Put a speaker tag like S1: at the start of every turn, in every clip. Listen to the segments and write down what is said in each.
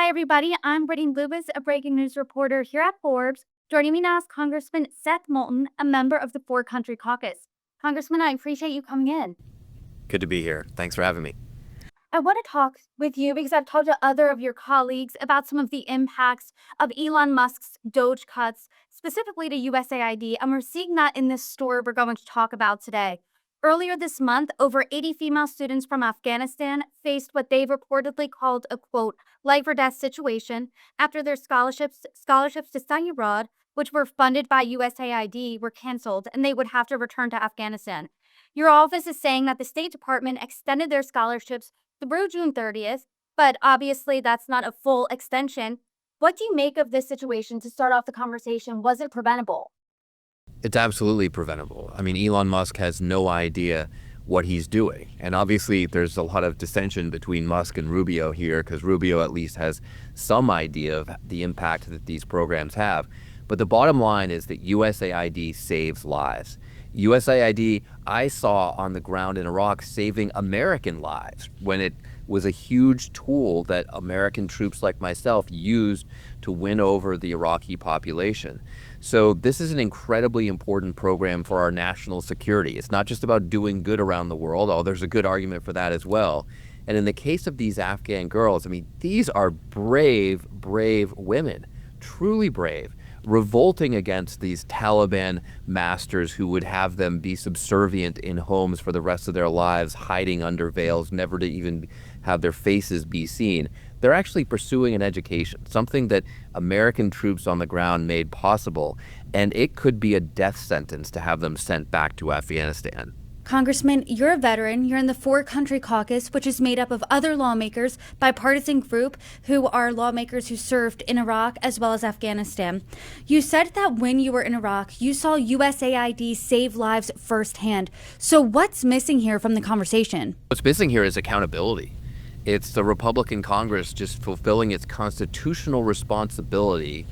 S1: Hi, everybody. I'm Brittany Lewis, a breaking news reporter here at Forbes. Joining me now is Congressman Seth Moulton, a member of the For Country Caucus. Congressman, I appreciate you coming in.
S2: Good to be here. Thanks for having me.
S1: I want to talk with you because I've talked to other of your colleagues about some of the impacts of Elon Musk's DOGE cuts, specifically to USAID, and we're seeing that in this story we're going to talk about today. Earlier this month, over 80 female students from Afghanistan faced what they've reportedly called a, quote, life or death situation after their scholarships to study abroad, which were funded by USAID, were canceled, and they would have to return to Afghanistan. Your office is saying that the State Department extended their scholarships through June 30th, but obviously that's not a full extension. What do you make of this situation to start off the conversation? Was it preventable?
S2: It's absolutely preventable. I mean, Elon Musk has no idea what he's doing. And obviously, there's a lot of dissension between Musk and Rubio here because Rubio at least has some idea of the impact that these programs have. But the bottom line is that USAID saves lives. USAID, I saw on the ground in Iraq saving American lives when it was a huge tool that American troops like myself used to win over the Iraqi population. So this is an incredibly important program for our national security. It's not just about doing good around the world, although there's a good argument for that as well. And in the case of these Afghan girls, I mean, these are brave, brave women, truly brave, revolting against these Taliban masters who would have them be subservient in homes for the rest of their lives, hiding under veils, never to even have their faces be seen. They're actually pursuing an education, something that American troops on the ground made possible, and it could be a death sentence to have them sent back to Afghanistan.
S1: Congressman, you're a veteran. You're in the For Country Caucus, which is made up of other lawmakers, bipartisan group who are lawmakers who served in Iraq as well as Afghanistan. You said that when you were in Iraq, you saw USAID save lives firsthand. So what's missing here from the conversation?
S2: What's missing here is accountability. It's the Republican Congress just fulfilling its constitutional responsibility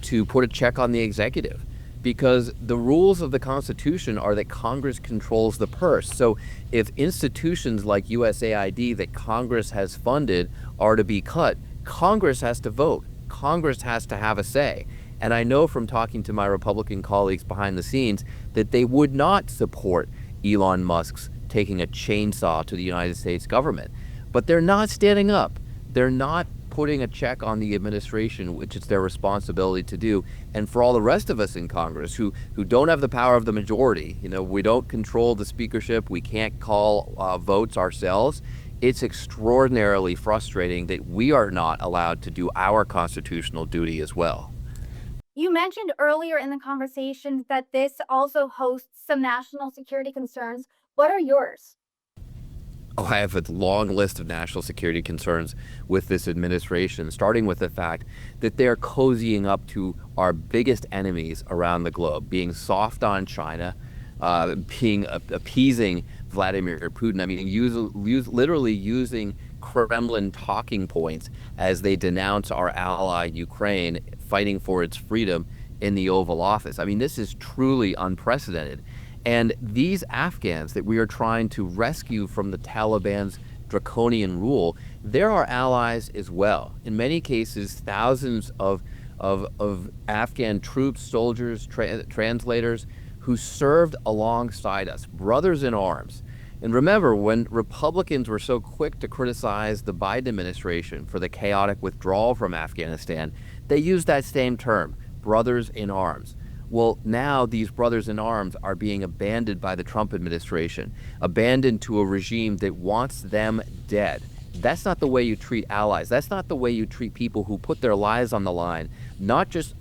S2: to put a check on the executive. Because the rules of the Constitution are that Congress controls the purse. So if institutions like USAID that Congress has funded are to be cut, Congress has to vote. Congress has to have a say. And I know from talking to my Republican colleagues behind the scenes that they would not support Elon Musk's taking a chainsaw to the United States government. But they're not standing up. They're not putting a check on the administration, which is their responsibility to do. And for all the rest of us in Congress who don't have the power of the majority, we don't control the speakership, we can't call votes ourselves, it's extraordinarily frustrating that we are not allowed to do our constitutional duty as well.
S1: You mentioned earlier in the conversation that this also hosts some national security concerns. What are yours?
S2: Oh, I have a long list of national security concerns with this administration, starting with the fact that they're cozying up to our biggest enemies around the globe, being soft on China, being appeasing Vladimir Putin. I mean, literally using Kremlin talking points as they denounce our ally Ukraine fighting for its freedom in the Oval Office. I mean, this is truly unprecedented. And these Afghans that we are trying to rescue from the Taliban's draconian rule, they're our allies as well. In many cases, thousands of Afghan troops, soldiers, translators who served alongside us, brothers in arms. And remember, when Republicans were so quick to criticize the Biden administration for the chaotic withdrawal from Afghanistan, they used that same term, brothers in arms. Well, now these brothers in arms are being abandoned by the Trump administration, abandoned to a regime that wants them dead. That's not the way you treat allies. That's not the way you treat people who put their lives on the line, not just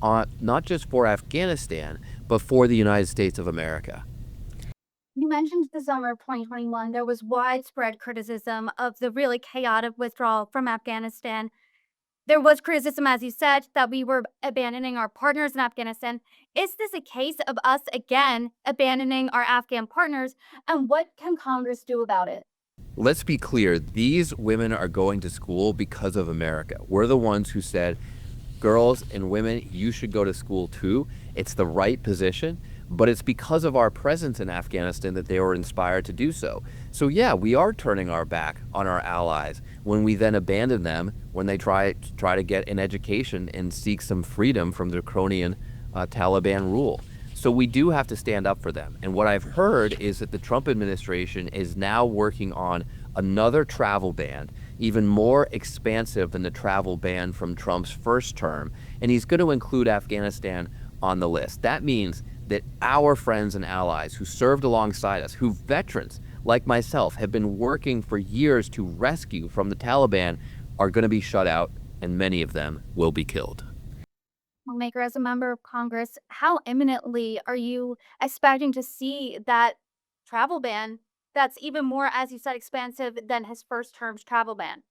S2: for Afghanistan, but for the United States of America.
S1: You mentioned the summer of 2021, there was widespread criticism of the really chaotic withdrawal from Afghanistan. There was criticism, as you said, that we were abandoning our partners in Afghanistan. Is this a case of us again abandoning our Afghan partners? And what can Congress do about it?
S2: Let's be clear. These women are going to school because of America. We're the ones who said, girls and women, you should go to school too. It's the right position. but it's because of our presence in Afghanistan that they were inspired to do so. So yeah, we are turning our back on our allies when we then abandon them when they try to get an education and seek some freedom from the draconian Taliban rule. So we do have to stand up for them. And what I've heard is that the Trump administration is now working on another travel ban, even more expansive than the travel ban from Trump's first term. And he's going to include Afghanistan on the list. That means that our friends and allies who served alongside us, who veterans like myself have been working for years to rescue from the Taliban, are going to be shut out, and many of them will be killed.
S1: Maker, as a member of Congress, how imminently are you expecting to see that travel ban that's even more, as you said, expansive than his first term's travel ban?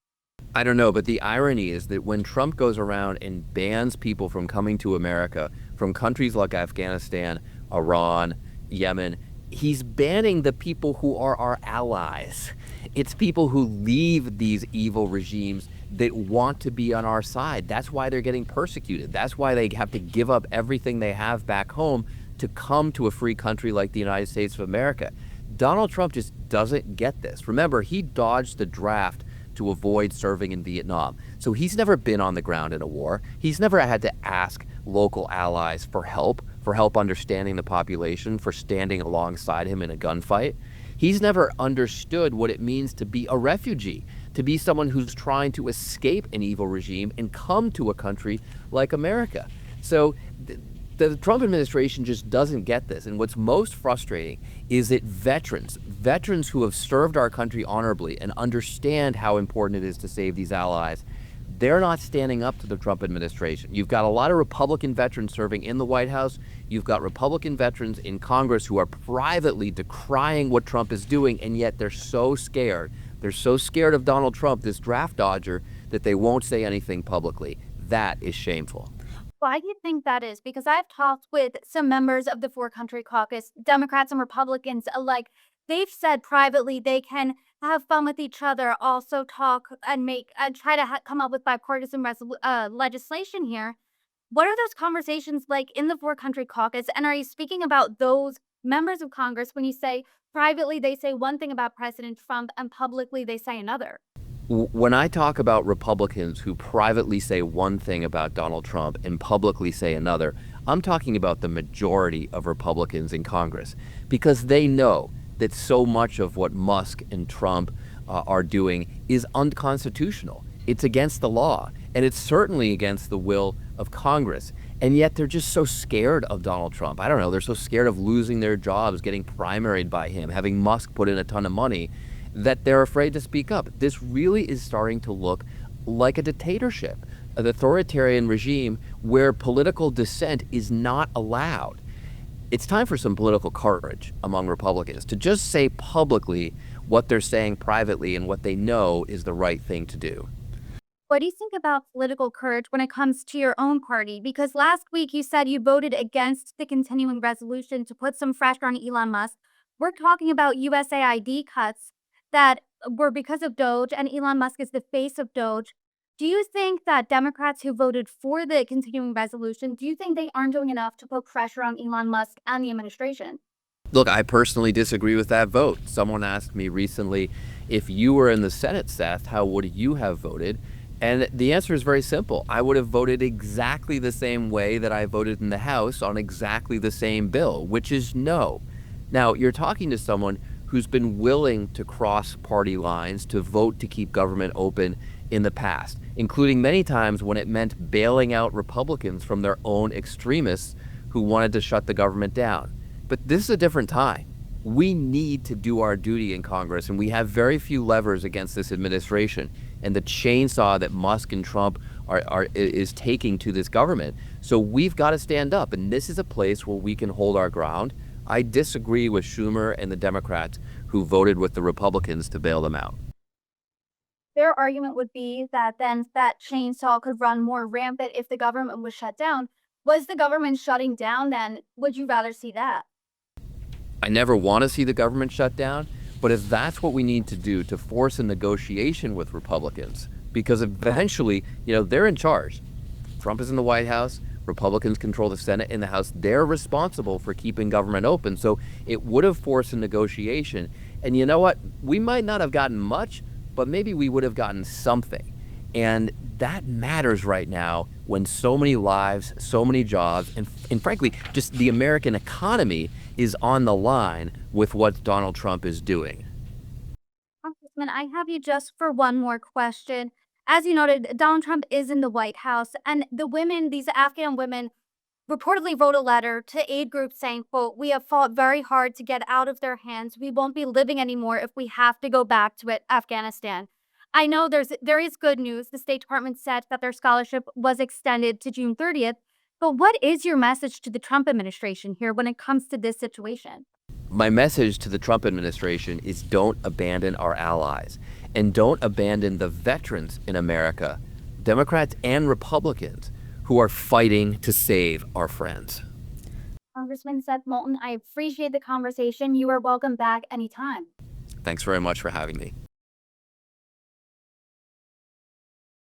S2: I don't know, but the irony is that when Trump goes around and bans people from coming to America from countries like Afghanistan, Iran, Yemen, he's banning the people who are our allies. It's people who leave these evil regimes that want to be on our side. That's why they're getting persecuted. That's why they have to give up everything they have back home to come to a free country like the United States of America. Donald Trump just doesn't get this. Remember, he dodged the draft to avoid serving in Vietnam. So he's never been on the ground in a war. He's never had to ask local allies for help understanding the population, for standing alongside him in a gunfight. He's never understood what it means to be a refugee, to be someone who's trying to escape an evil regime and come to a country like America. So the Trump administration just doesn't get this. And what's most frustrating is that veterans who have served our country honorably and understand how important it is to save these allies, they're not standing up to the Trump administration. You've got a lot of Republican veterans serving in the White House. You've got Republican veterans in Congress who are privately decrying what Trump is doing, and yet they're so scared. They're so scared of Donald Trump, this draft dodger, that they won't say anything publicly. That is shameful.
S1: Why do you think that is? Because I've talked with some members of the For Country Caucus, Democrats and Republicans alike. They've said privately they can have fun with each other, also talk and try to come up with bipartisan legislation here. What are those conversations like in the For Country Caucus? And are you speaking about those members of Congress when you say privately they say one thing about President Trump and publicly they say another?
S2: When I talk about Republicans who privately say one thing about Donald Trump and publicly say another, I'm talking about the majority of Republicans in Congress, because they know that so much of what Musk and Trump are doing is unconstitutional. It's against the law, and it's certainly against the will of Congress. And yet they're just so scared of Donald Trump. I don't know, they're so scared of losing their jobs, getting primaried by him, having Musk put in a ton of money, that they're afraid to speak up. This really is starting to look like a dictatorship, an authoritarian regime where political dissent is not allowed. It's time for some political courage among Republicans to just say publicly what they're saying privately and what they know is the right thing to do.
S1: What do you think about political courage when it comes to your own party? Because last week you said you voted against the continuing resolution to put some pressure on Elon Musk. We're talking about USAID cuts that were because of DOGE, and Elon Musk is the face of DOGE. Do you think that Democrats who voted for the continuing resolution, do you think they aren't doing enough to put pressure on Elon Musk and the administration?
S2: Look, I personally disagree with that vote. Someone asked me recently, if you were in the Senate, Seth, how would you have voted? And the answer is very simple. I would have voted exactly the same way that I voted in the House on exactly the same bill, which is no. Now, you're talking to someone who's been willing to cross party lines to vote to keep government open in the past, including many times when it meant bailing out Republicans from their own extremists who wanted to shut the government down. But this is a different time. We need to do our duty in Congress, and we have very few levers against this administration and the chainsaw that Musk and Trump is taking to this government. So we've got to stand up, and this is a place where we can hold our ground. I disagree with Schumer and the Democrats who voted with the Republicans to bail them out.
S1: Their argument would be that then that chainsaw could run more rampant if the government was shut down. Was the government shutting down then? Would you rather see that?
S2: I never want to see the government shut down, but if that's what we need to do to force a negotiation with Republicans, because eventually, they're in charge. Trump is in the White House. Republicans control the Senate and the House. They're responsible for keeping government open. So it would have forced a negotiation. And you know what? We might not have gotten much, but maybe we would have gotten something. And that matters right now when so many lives, so many jobs, and frankly, just the American economy is on the line with what Donald Trump is doing.
S1: Congressman, I have you just for one more question. As you noted, Donald Trump is in the White House, and the women, these Afghan women, reportedly wrote a letter to aid groups saying, quote, "We have fought very hard to get out of their hands. We won't be living anymore if we have to go back to Afghanistan." I know there is good news. The State Department said that their scholarship was extended to June 30th. But what is your message to the Trump administration here when it comes to this situation?
S2: My message to the Trump administration is don't abandon our allies and don't abandon the veterans in America, Democrats and Republicans, who are fighting to save our friends.
S1: Congressman Seth Moulton, I appreciate the conversation. You are welcome back anytime.
S2: Thanks very much for having me.